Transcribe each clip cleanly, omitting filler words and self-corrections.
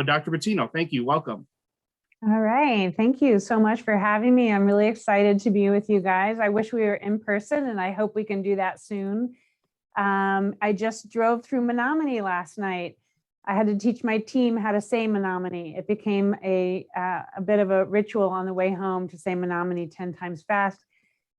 Dr. Battino, thank you. Welcome. All right. Thank you so much for having me. I'm really excited to be with you guys. I wish we were in person, and I hope we can do that soon. I just drove through Menomonee last night. I had to teach my team how to say Menomonee. It became a bit of a ritual on the way home to say Menomonee 10 times fast.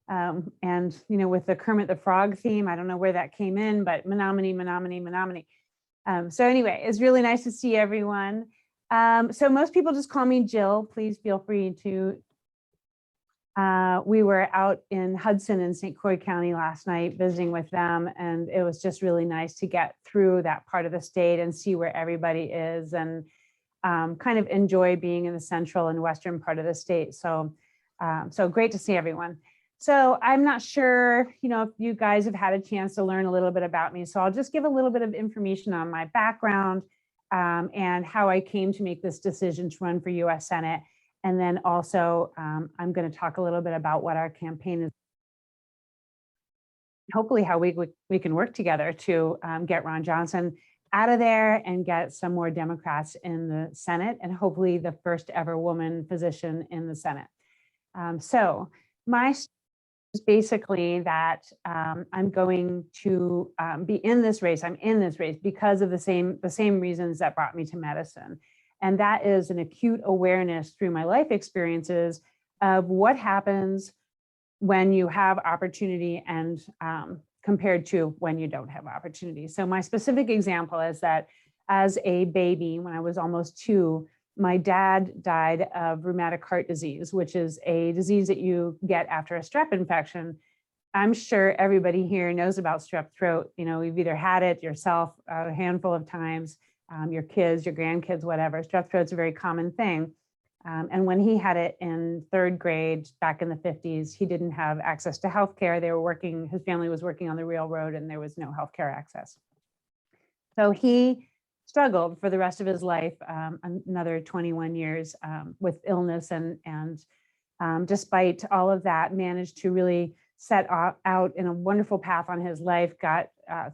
And, you know, with the Kermit the Frog theme, I don't know where that came in, but Menomonee, Menomonee, Menomonee. So anyway, it's really nice to see everyone. So most people just call me Jill. Please feel free to. We were out in Hudson in St. Croix County last night visiting with them, and it was just really nice to get through that part of the state and see where everybody is, and kind of enjoy being in the central and western part of the state. So, so great to see everyone. So I'm not sure, you know, if you guys have had a chance to learn a little bit about me. So I'll just give a little bit of information on my background and how I came to make this decision to run for US Senate. And then also I'm going to talk a little bit about what our campaign is. Hopefully how we can work together to get Ron Johnson out of there and get some more Democrats in the Senate, and hopefully the first ever woman physician in the Senate. So my is basically that I'm going to be in this race. I'm in this race because of the same reasons that brought me to medicine. And that is an acute awareness through my life experiences of what happens when you have opportunity and compared to when you don't have opportunity. So my specific example is that as a baby, when I was almost 2, my dad died of rheumatic heart disease, which is a disease that you get after a strep infection. I'm sure everybody here knows about strep throat. You know, you've either had it yourself a handful of times, your kids, your grandkids, whatever. Strep throat's a very common thing. And when he had it in 3rd grade back in the 50s, he didn't have access to healthcare. They were working, his family was working on the railroad, and there was no healthcare access. So he struggled for the rest of his life, another 21 years with illness, and despite all of that, managed to really set out in a wonderful path on his life, got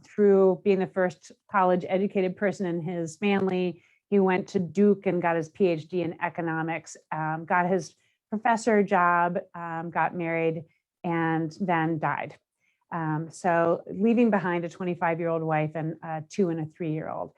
through being the first college educated person in his family. He went to Duke and got his PhD in economics, got his professor job, got married, and then died. So leaving behind a 25-year-old wife and a 2- and a 3-year-old.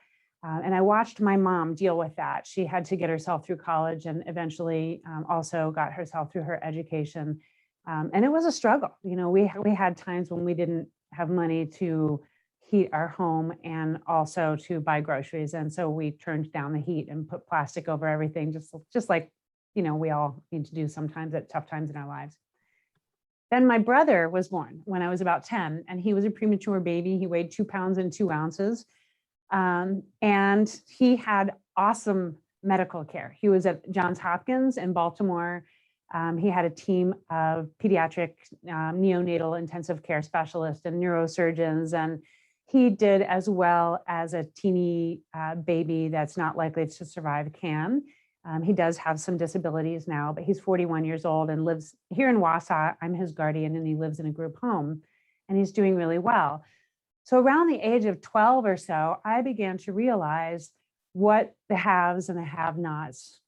And I watched my mom deal with that. She had to get herself through college and eventually also got herself through her education. And it was a struggle. You know, we had times when we didn't have money to heat our home and also to buy groceries. And so we turned down the heat and put plastic over everything, just like, you know, we all need to do sometimes at tough times in our lives. Then my brother was born when I was about 10, and he was a premature baby. He weighed 2 pounds and 2 ounces. And he had awesome medical care. He was at Johns Hopkins in Baltimore. He had a team of pediatric neonatal intensive care specialists and neurosurgeons, and he did as well as a teeny baby that's not likely to survive can. He does have some disabilities now, but he's 41 years old and lives here in Wausau. I'm his guardian, and he lives in a group home, and he's doing really well. So around the age of 12 or so, I began to realize what the haves and the have-nots,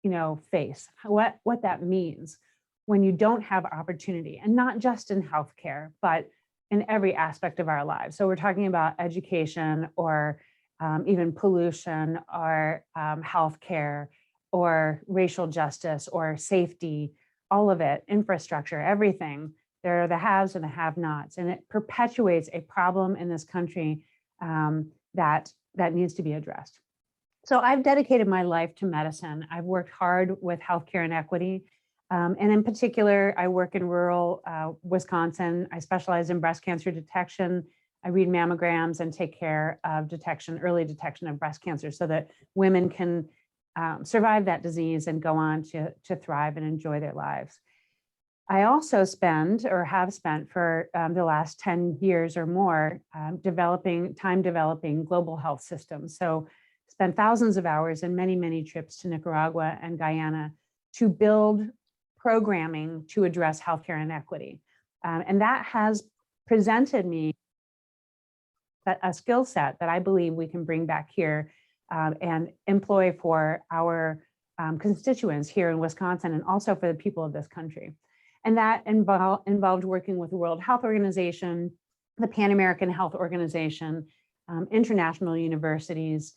you know, face, what that means when you don't have opportunity, and not just in healthcare, but in every aspect of our lives. So we're talking about education, or even pollution, or healthcare, or racial justice, or safety, all of it, infrastructure, everything. There are the haves and the have-nots, and it perpetuates a problem in this country that needs to be addressed. So I've dedicated my life to medicine. I've worked hard with healthcare inequity, and in particular, I work in rural Wisconsin. I specialize in breast cancer detection. I read mammograms and take care of early detection of breast cancer, so that women can survive that disease and go on to thrive and enjoy their lives. I also spend, or have spent for the last 10 years or more, developing global health systems. So spent thousands of hours and many, many trips to Nicaragua and Guyana to build programming to address healthcare inequity. And that has presented me a skill set that I believe we can bring back here and employ for our constituents here in Wisconsin and also for the people of this country. And that involved working with the World Health Organization, the Pan American Health Organization, international universities,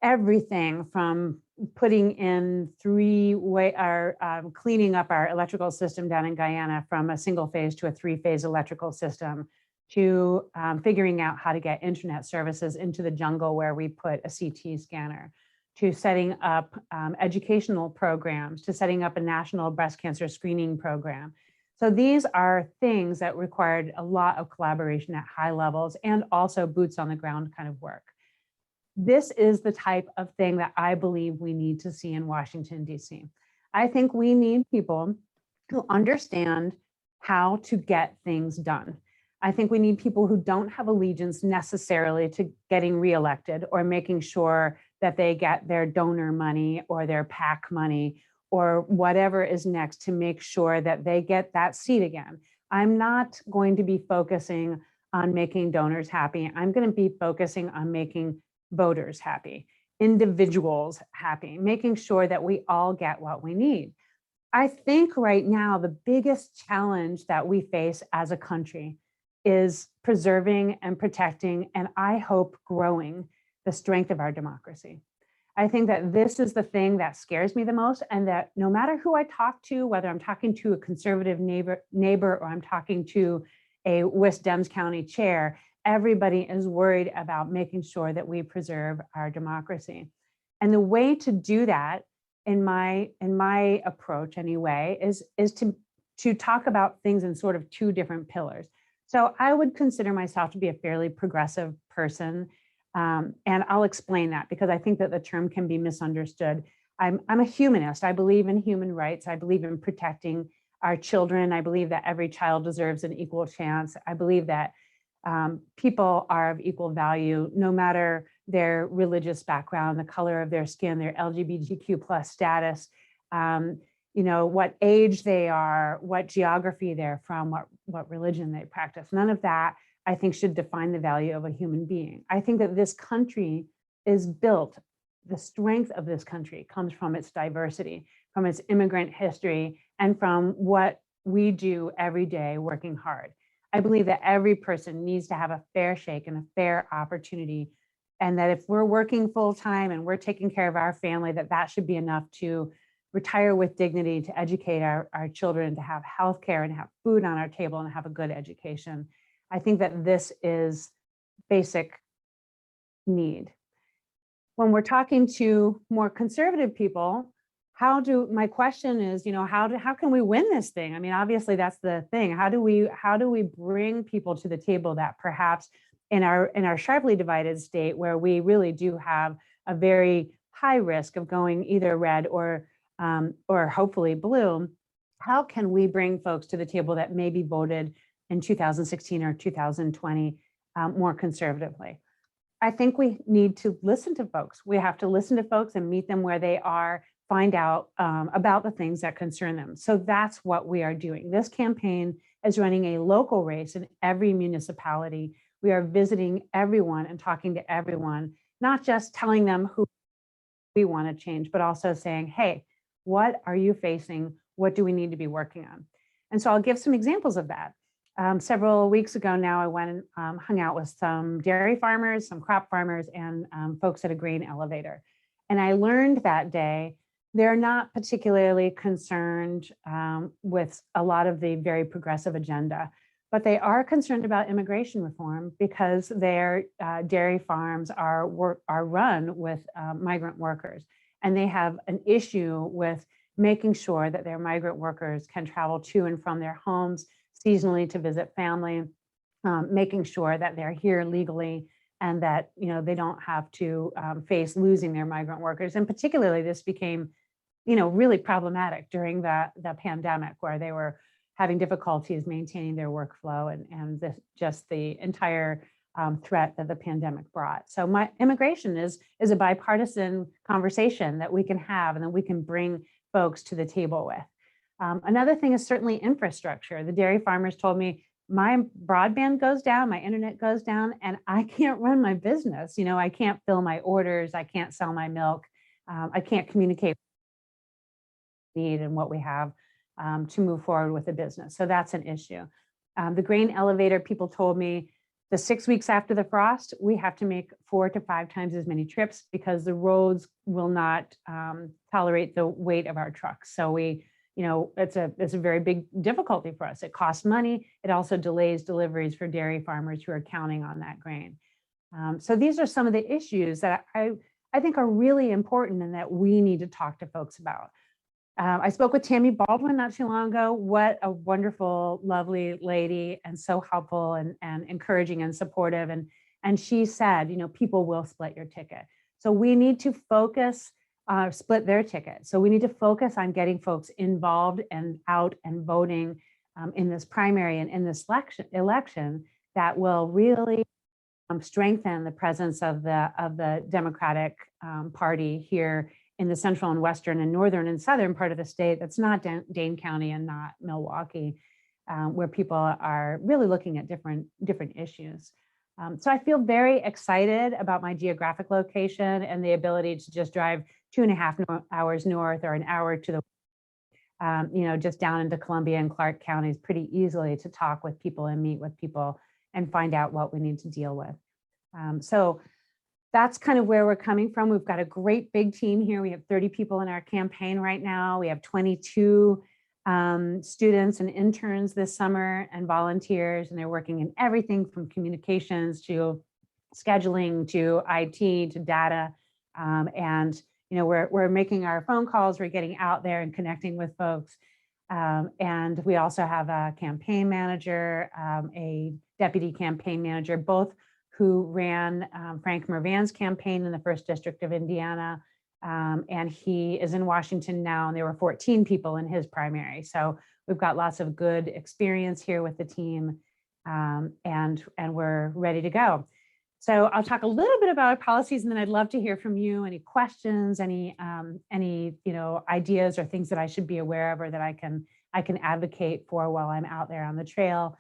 everything from putting in cleaning up our electrical system down in Guyana from a single phase to a 3-phase electrical system, to figuring out how to get internet services into the jungle where we put a CT scanner, to setting up educational programs, to setting up a national breast cancer screening program. So these are things that required a lot of collaboration at high levels and also boots on the ground kind of work. This is the type of thing that I believe we need to see in Washington, DC. I think we need people who understand how to get things done. I think we need people who don't have allegiance necessarily to getting reelected or making sure that they get their donor money or their PAC money or whatever is next to make sure that they get that seat again. I'm not going to be focusing on making donors happy. I'm going to be focusing on making voters happy, individuals happy, making sure that we all get what we need. I think right now, the biggest challenge that we face as a country is preserving and protecting, and I hope growing, the strength of our democracy. I think that this is the thing that scares me the most, and that no matter who I talk to, whether I'm talking to a conservative neighbor or I'm talking to a West Dems County chair, everybody is worried about making sure that we preserve our democracy. And the way to do that, in my approach anyway, is to talk about things in sort of 2 different pillars. So I would consider myself to be a fairly progressive person. And I'll explain that because I think that the term can be misunderstood. I'm a humanist. I believe in human rights. I believe in protecting our children. I believe that every child deserves an equal chance. I believe that people are of equal value, no matter their religious background, the color of their skin, their LGBTQ plus status, what age they are, what geography they're from, what religion they practice. None of that, I think, should define the value of a human being. I think that this country is built, the strength of this country comes from its diversity, from its immigrant history, and from what we do every day working hard. I believe that every person needs to have a fair shake and a fair opportunity, and that if we're working full time and we're taking care of our family, that should be enough to retire with dignity, to educate our children, to have healthcare and have food on our table and have a good education. I think that this is basic need. When we're talking to more conservative people, my question is, how can we win this thing? I mean, obviously that's the thing. How do we bring people to the table that perhaps in our sharply divided state, where we really do have a very high risk of going either red or hopefully blue, how can we bring folks to the table that maybe voted in 2016 or 2020 more conservatively? I think we need to listen to folks. We have to listen to folks and meet them where they are, find out about the things that concern them. So that's what we are doing. This campaign is running a local race in every municipality. We are visiting everyone and talking to everyone, not just telling them who we want to change, but also saying, hey, what are you facing? What do we need to be working on? And so I'll give some examples of that. Several weeks ago now, I went and hung out with some dairy farmers, some crop farmers, and folks at a grain elevator. And I learned that day, they're not particularly concerned with a lot of the very progressive agenda, but they are concerned about immigration reform because their dairy farms are run with migrant workers. And they have an issue with making sure that their migrant workers can travel to and from their homes seasonally to visit family, making sure that they're here legally and that they don't have to face losing their migrant workers. And particularly this became really problematic during the pandemic, where they were having difficulties maintaining their workflow and just the entire threat that the pandemic brought. So immigration is a bipartisan conversation that we can have and that we can bring folks to the table with. Another thing is certainly infrastructure. The dairy farmers told me my broadband goes down, my internet goes down, and I can't run my business. I can't fill my orders, I can't sell my milk, I can't communicate what we need and what we have to move forward with the business. So that's an issue. The grain elevator, people told me the 6 weeks after the frost, we have to make 4 to 5 times as many trips because the roads will not tolerate the weight of our trucks. So it's a very big difficulty for us. It costs money. It also delays deliveries for dairy farmers who are counting on that grain. So these are some of the issues that I think are really important and that we need to talk to folks about. I spoke with Tammy Baldwin not too long ago. What a wonderful, lovely lady, and so helpful and encouraging and supportive. And she said, people will split your ticket. So we need to focus, split their ticket. So we need to focus on getting folks involved and out and voting in this primary and in this election that will really strengthen the presence of the Democratic Party here in the central and western and northern and southern part of the state that's not Dane County and not Milwaukee, where people are really looking at different issues. So I feel very excited about my geographic location and the ability to just drive 2.5 hours north or an hour to the, just down into Columbia and Clark counties pretty easily to talk with people and meet with people and find out what we need to deal with. So that's kind of where we're coming from. We've got a great big team here. We have 30 people in our campaign right now. We have 22 students and interns this summer and volunteers, and they're working in everything from communications to scheduling to IT to data. And we're making our phone calls, we're getting out there and connecting with folks. And we also have a campaign manager, a deputy campaign manager, both who ran Frank Mervan's campaign in the 1st District of Indiana. And he is in Washington now, and there were 14 people in his primary. So we've got lots of good experience here with the team, and we're ready to go. So I'll talk a little bit about our policies, and then I'd love to hear from you, any questions, any ideas or things that I should be aware of or that I can advocate for while I'm out there on the trail.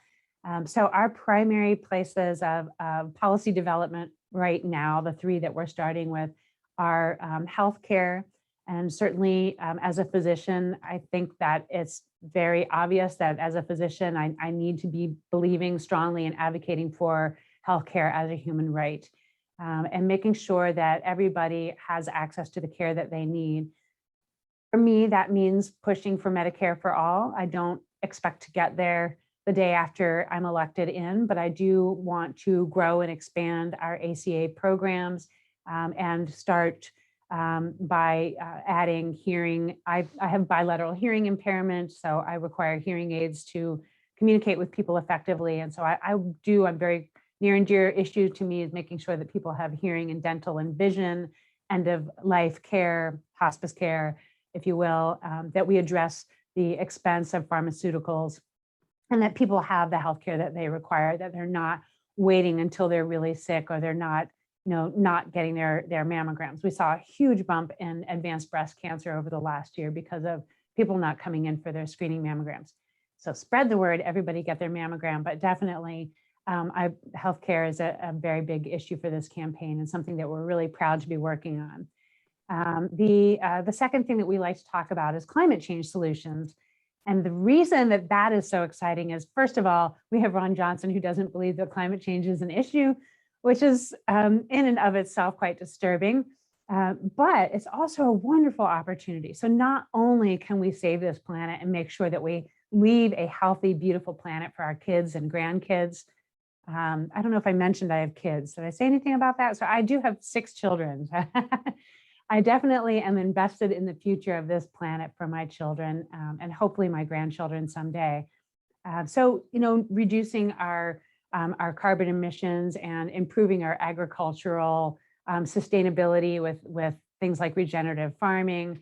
So our primary places of policy development right now, the 3 that we're starting with, are healthcare. And certainly as a physician, I think that it's very obvious that as a physician, I need to be believing strongly and advocating for healthcare as a human right, and making sure that everybody has access to the care that they need. For me, that means pushing for Medicare for all. I don't expect to get there the day after I'm elected in, but I do want to grow and expand our ACA programs and start by adding hearing. I have bilateral hearing impairment, so I require hearing aids to communicate with people effectively. And so I'm very near and dear issue to me is making sure that people have hearing and dental and vision, end of life care, hospice care, if you will, that we address the expense of pharmaceuticals, and that people have the healthcare that they require, that they're not waiting until they're really sick or they're not getting their mammograms. We saw a huge bump in advanced breast cancer over the last year because of people not coming in for their screening mammograms. So spread the word, everybody get their mammogram, but definitely healthcare is a very big issue for this campaign and something that we're really proud to be working on. The second thing that we like to talk about is climate change solutions. And the reason that that is so exciting is, first of all, we have Ron Johnson, who doesn't believe that climate change is an issue, which is in and of itself quite disturbing, but it's also a wonderful opportunity. So not only can we save this planet and make sure that we leave a healthy, beautiful planet for our kids and grandkids. I don't know if I mentioned I have kids. Did I say anything about that? So I do have 6 children. I definitely am invested in the future of this planet for my children and hopefully my grandchildren someday. So, reducing our carbon emissions and improving our agricultural sustainability with things like regenerative farming,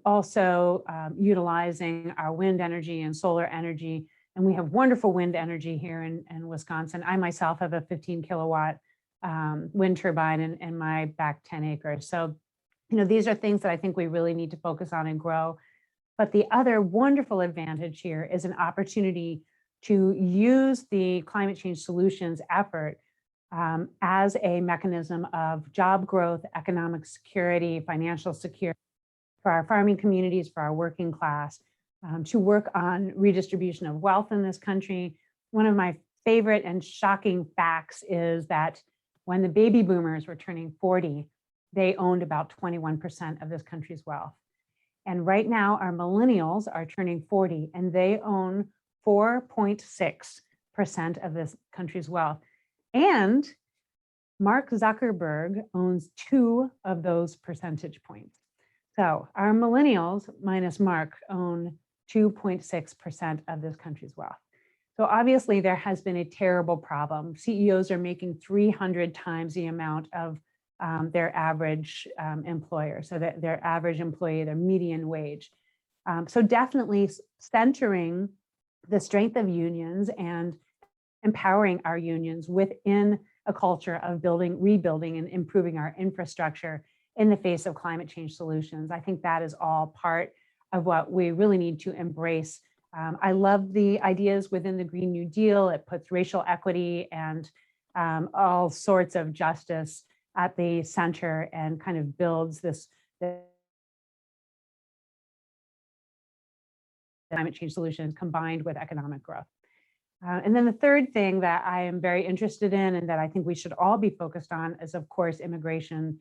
also utilizing our wind energy and solar energy. And we have wonderful wind energy here in Wisconsin. I myself have a 15 kilowatt wind turbine in my back 10 acres. So, these are things that I think we really need to focus on and grow. But the other wonderful advantage here is an opportunity to use the climate change solutions effort as a mechanism of job growth, economic security, financial security for our farming communities, for our working class, to work on redistribution of wealth in this country. One of my favorite and shocking facts is that when the baby boomers were turning 40, they owned about 21% of this country's wealth. And right now, our millennials are turning 40 and they own 4.6% of this country's wealth. And Mark Zuckerberg owns 2 of those percentage points. So our millennials minus Mark own 2.6% of this country's wealth. So obviously there has been a terrible problem. CEOs are making 300 times the amount of their average employer. So that their average employee, their median wage. So definitely centering the strength of unions and empowering our unions within a culture of building, rebuilding, and improving our infrastructure in the face of climate change solutions. I think that is all part of what we really need to embrace. I love the ideas within the Green New Deal. It puts racial equity and all sorts of justice at the center and kind of builds this climate change solutions combined with economic growth. And then the third thing that I am very interested in and that I think we should all be focused on is, of course, immigration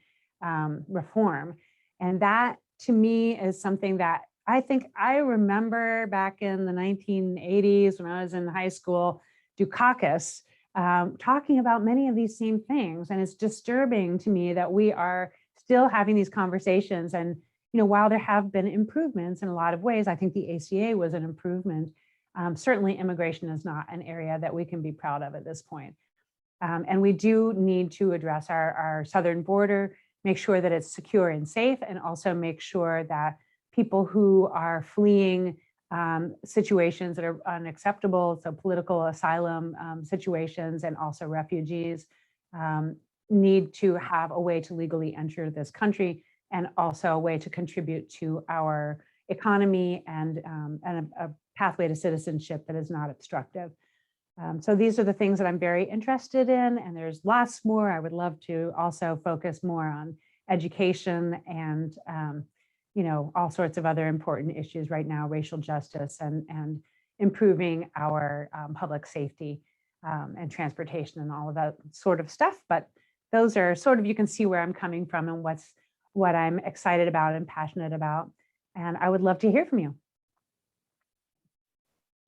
reform. And that, to me, is something that I think I remember back in the 1980s when I was in high school, Dukakis, talking about many of these same things. And it's disturbing to me that we are still having these conversations. And while there have been improvements in a lot of ways, I think the ACA was an improvement. Certainly immigration is not an area that we can be proud of at this point. And we do need to address our southern border, make sure that it's secure and safe, and also make sure that people who are fleeing situations that are unacceptable, so political asylum situations and also refugees, need to have a way to legally enter this country and also a way to contribute to our economy and a pathway to citizenship that is not obstructive. So these are the things that I'm very interested in, and there's lots more. I would love to also focus more on education and all sorts of other important issues right now, racial justice and improving our public safety and transportation and all of that sort of stuff. But those are sort of, you can see where I'm coming from and what I'm excited about and passionate about. And I would love to hear from you.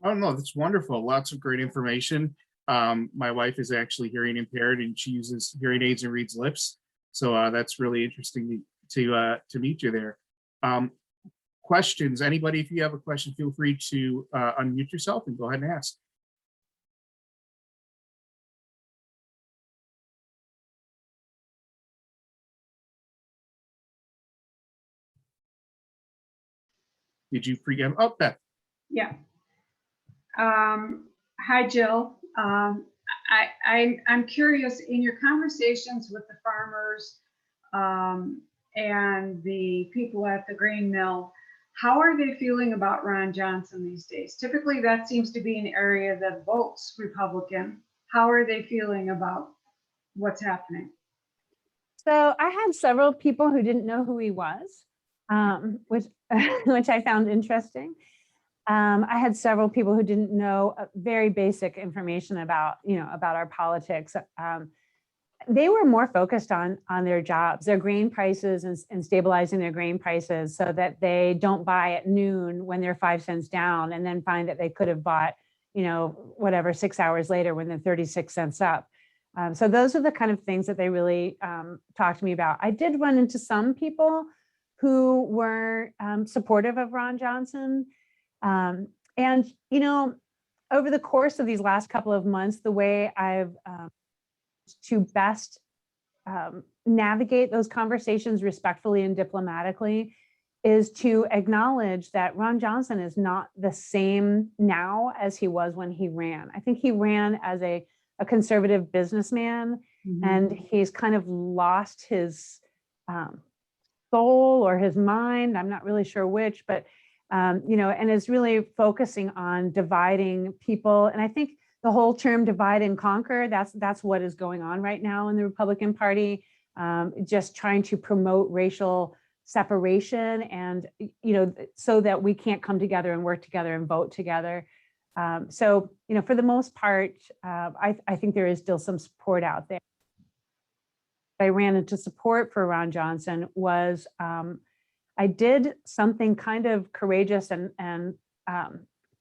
Oh, no, that's wonderful. Lots of great information. My wife is actually hearing impaired and she uses hearing aids and reads lips. So that's really interesting to meet you there. Questions, anybody, if you have a question, feel free to unmute yourself and go ahead and ask. Did you preempt? Oh, Beth. Yeah. Hi, Jill. I'm curious, in your conversations with the farmers and the people at the grain mill, how are they feeling about Ron Johnson these days? Typically, that seems to be an area that votes Republican. How are they feeling about what's happening? So I had several people who didn't know who he was, which I found interesting. I had several people who didn't know very basic information about our politics. They were more focused on their jobs, their grain prices, and stabilizing their grain prices so that they don't buy at noon when they're 5 cents down and then find that they could have bought, whatever, 6 hours later when they're 36 cents up. So those are the kind of things that they really talked to me about. I did run into some people who were supportive of Ron Johnson. And, over the course of these last couple of months, the way I've to best navigate those conversations respectfully and diplomatically is to acknowledge that Ron Johnson is not the same now as he was when he ran. I think he ran as a conservative businessman, and he's kind of lost his soul or his mind. I'm not really sure which, but and is really focusing on dividing people. And I think the whole term divide and conquer, that's what is going on right now in the Republican Party, just trying to promote racial separation and, so that we can't come together and work together and vote together. So, for the most part, I think there is still some support out there. I ran into support for Ron Johnson was I did something kind of courageous and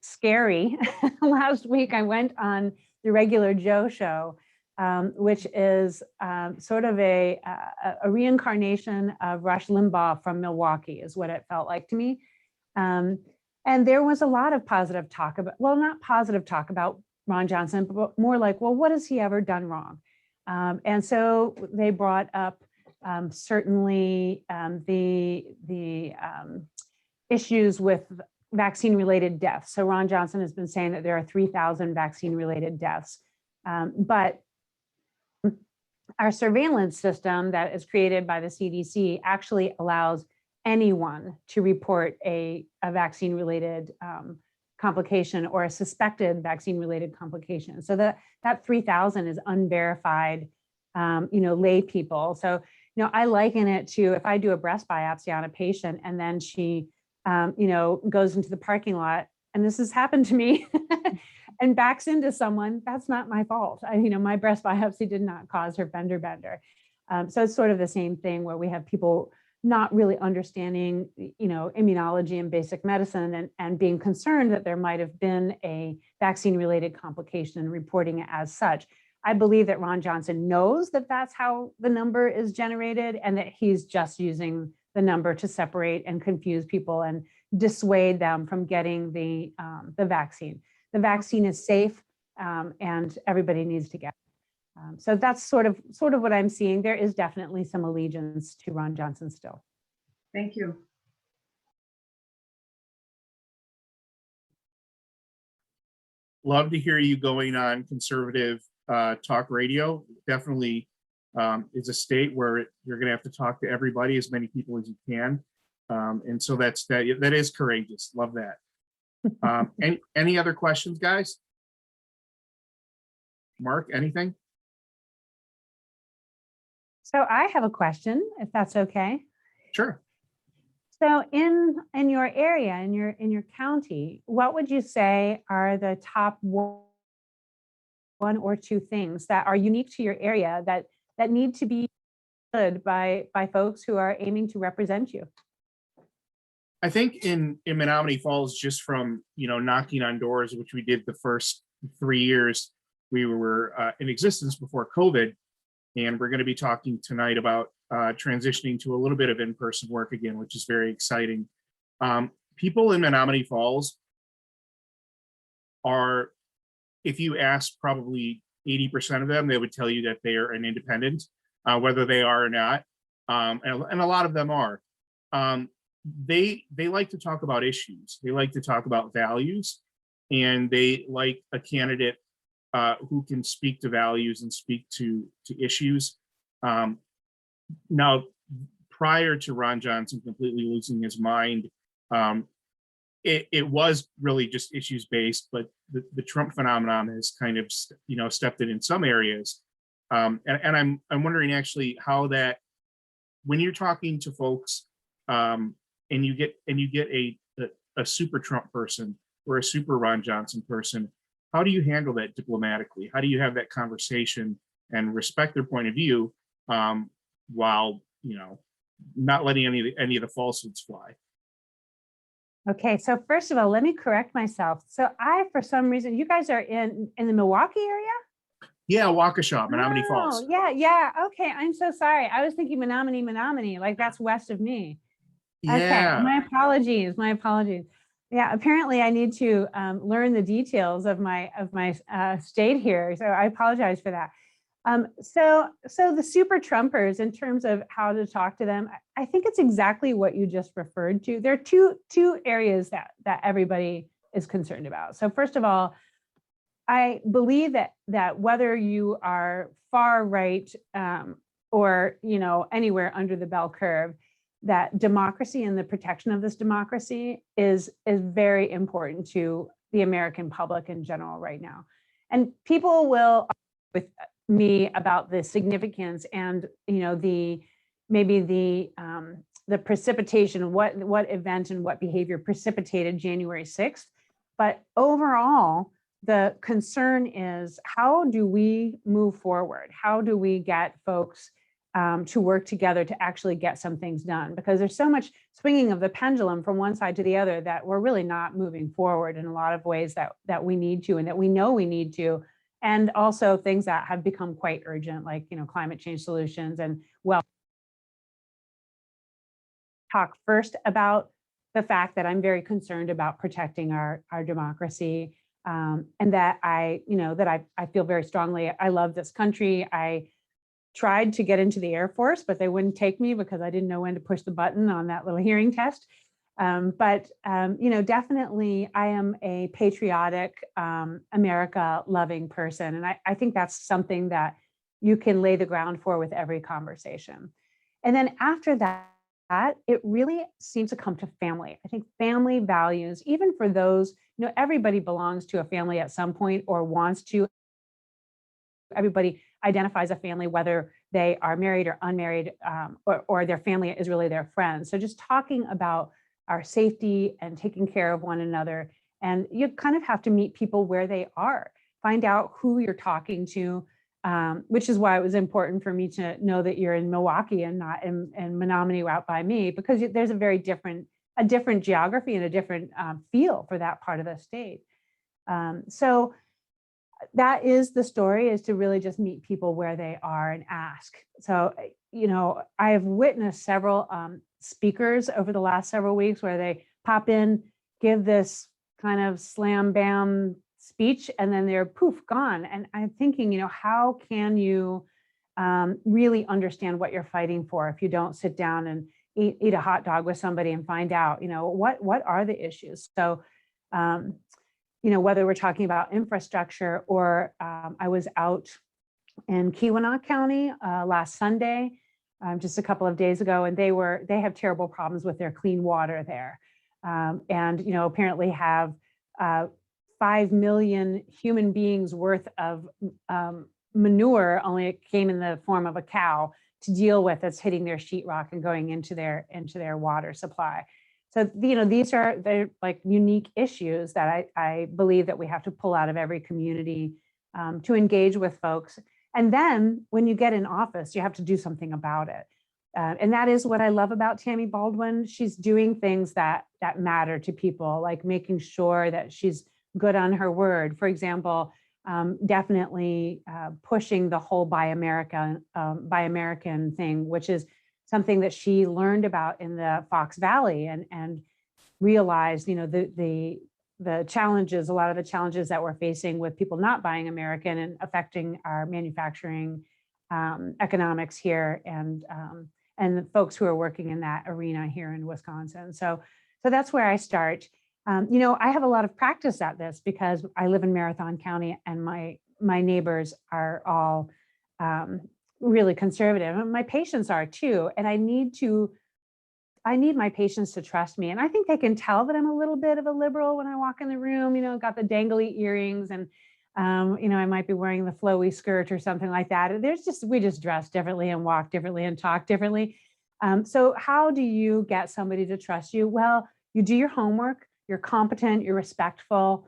scary. Last week, I went on the Regular Joe show, which is sort of a reincarnation of Rush Limbaugh from Milwaukee, is what it felt like to me. And there was a lot of positive talk about, well, not positive talk about Ron Johnson, but more like, well, what has he ever done wrong? And so they brought up certainly the issues with vaccine-related deaths. So Ron Johnson has been saying that there are 3,000 vaccine-related deaths, but our surveillance system that is created by the CDC actually allows anyone to report a vaccine-related complication or a suspected vaccine-related complication. So that 3,000 is unverified, lay people. So, I liken it to if I do a breast biopsy on a patient and then she, goes into the parking lot, and this has happened to me, and backs into someone, that's not my fault. My breast biopsy did not cause her fender bender. So it's sort of the same thing where we have people not really understanding, immunology and basic medicine and being concerned that there might have been a vaccine-related complication and reporting it as such. I believe that Ron Johnson knows that that's how the number is generated and that he's just using the number to separate and confuse people and dissuade them from getting the vaccine. The vaccine is safe and everybody needs to get it. So that's sort of what I'm seeing. There is definitely some allegiance to Ron Johnson still. Thank you. Love to hear you going on conservative talk radio. Definitely is a state where you're going to have to talk to everybody, as many people as you can. And so that is courageous. Love that. Any other questions, guys? Mark, anything? So I have a question, if that's okay. Sure. So in your area, in your county, what would you say are the top one or two things that are unique to your area that need to be good by folks who are aiming to represent you? I think in Menomonee Falls, just from knocking on doors, which we did the first 3 years we were in existence before COVID, and we're going to be talking tonight about transitioning to a little bit of in-person work again, which is very exciting. People in Menomonee Falls are, if you ask probably 80% of them, they would tell you that they are an independent, whether they are or not, and a lot of them are. They like to talk about issues. They like to talk about values, and they like a candidate who can speak to values and speak to issues. Now, prior to Ron Johnson completely losing his mind, it was really just issues based, but the Trump phenomenon has kind of stepped in some areas, and I'm wondering actually how that, when you're talking to folks, and you get a super Trump person or a super Ron Johnson person, how do you handle that diplomatically? How do you have that conversation and respect their point of view, while not letting any of the falsehoods fly? Okay, so first of all, let me correct myself. So for some reason, you guys are in the Milwaukee area? Yeah, Waukesha, Menomonee Falls. Yeah. Okay, I'm so sorry. I was thinking Menomonee, like that's west of me. Yeah. Okay, my apologies. Yeah, apparently I need to learn the details of my state here. So I apologize for that. So the super Trumpers, in terms of how to talk to them, I think it's exactly what you just referred to. There are two areas that everybody is concerned about. So first of all, I believe that whether you are far right or anywhere under the bell curve, that democracy and the protection of this democracy is very important to the American public in general right now. And people will argue with me about the significance and, you know, maybe the precipitation, what event and what behavior precipitated January 6th. But overall, the concern is, how do we move forward? How do we get folks to work together to actually get some things done? Because there's so much swinging of the pendulum from one side to the other that we're really not moving forward in a lot of ways that we need to, and that we know we need to. And also things that have become quite urgent, like, you know, climate change solutions. And well, talk first about the fact that I'm very concerned about protecting our democracy, and that I feel very strongly. I love this country. I tried to get into the Air Force, but they wouldn't take me because I didn't know when to push the button on that little hearing test. You know, definitely I am a patriotic, America-loving person. And I think that's something that you can lay the ground for with every conversation. And then after that, it really seems to come to family. I think family values, even for those, you know, everybody belongs to a family at some point or wants to. Everybody identifies a family, whether they are married or unmarried, or their family is really their friends. So just talking about our safety and taking care of one another. And you kind of have to meet people where they are, find out who you're talking to, which is why it was important for me to know that you're in Milwaukee and not in Menomonee out by me, because there's a very different geography and a different feel for that part of the state. So that is the story, is to really just meet people where they are and ask. So, you know, I have witnessed several speakers over the last several weeks where they pop in, give this kind of slam bam speech, and then they're poof, gone. And I'm thinking, you know, how can you really understand what you're fighting for if you don't sit down and eat a hot dog with somebody and find out, you know, what are the issues? So, you know, whether we're talking about infrastructure or I was out in Keweenaw County last Sunday, just a couple of days ago, and they have terrible problems with their clean water there. And, you know, apparently have 5 million human beings worth of manure, only it came in the form of a cow, to deal with, that's hitting their sheetrock and going into their water supply. So, you know, they're like unique issues that I believe that we have to pull out of every community to engage with folks. And then when you get in office, you have to do something about it. And that is what I love about Tammy Baldwin. She's doing things that matter to people, like making sure that she's good on her word. For example, definitely pushing the whole Buy American thing, which is something that she learned about in the Fox Valley and realized, you know, the challenges, a lot of the challenges that we're facing with people not buying American and affecting our manufacturing economics here, and the folks who are working in that arena here in Wisconsin. So that's where I start. You know, I have a lot of practice at this because I live in Marathon County, and my neighbors are all really conservative, and my patients are too. And I need my patients to trust me. And I think they can tell that I'm a little bit of a liberal when I walk in the room, you know, got the dangly earrings, and you know, I might be wearing the flowy skirt or something like that. We just dress differently and walk differently and talk differently. So how do you get somebody to trust you? Well, you do your homework, you're competent, you're respectful,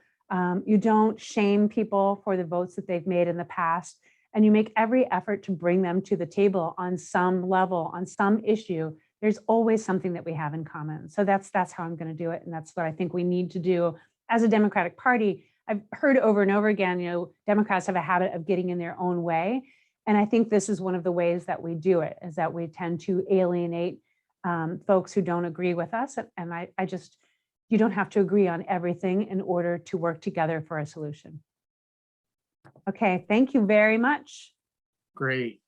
you don't shame people for the votes that they've made in the past, and you make every effort to bring them to the table on some level, on some issue. There's always something that we have in common. So that's how I'm going to do it. And that's what I think we need to do as a Democratic Party. I've heard over and over again, you know, Democrats have a habit of getting in their own way. And I think this is one of the ways that we do it, is that we tend to alienate folks who don't agree with us. And you don't have to agree on everything in order to work together for a solution. Okay, thank you very much. Great.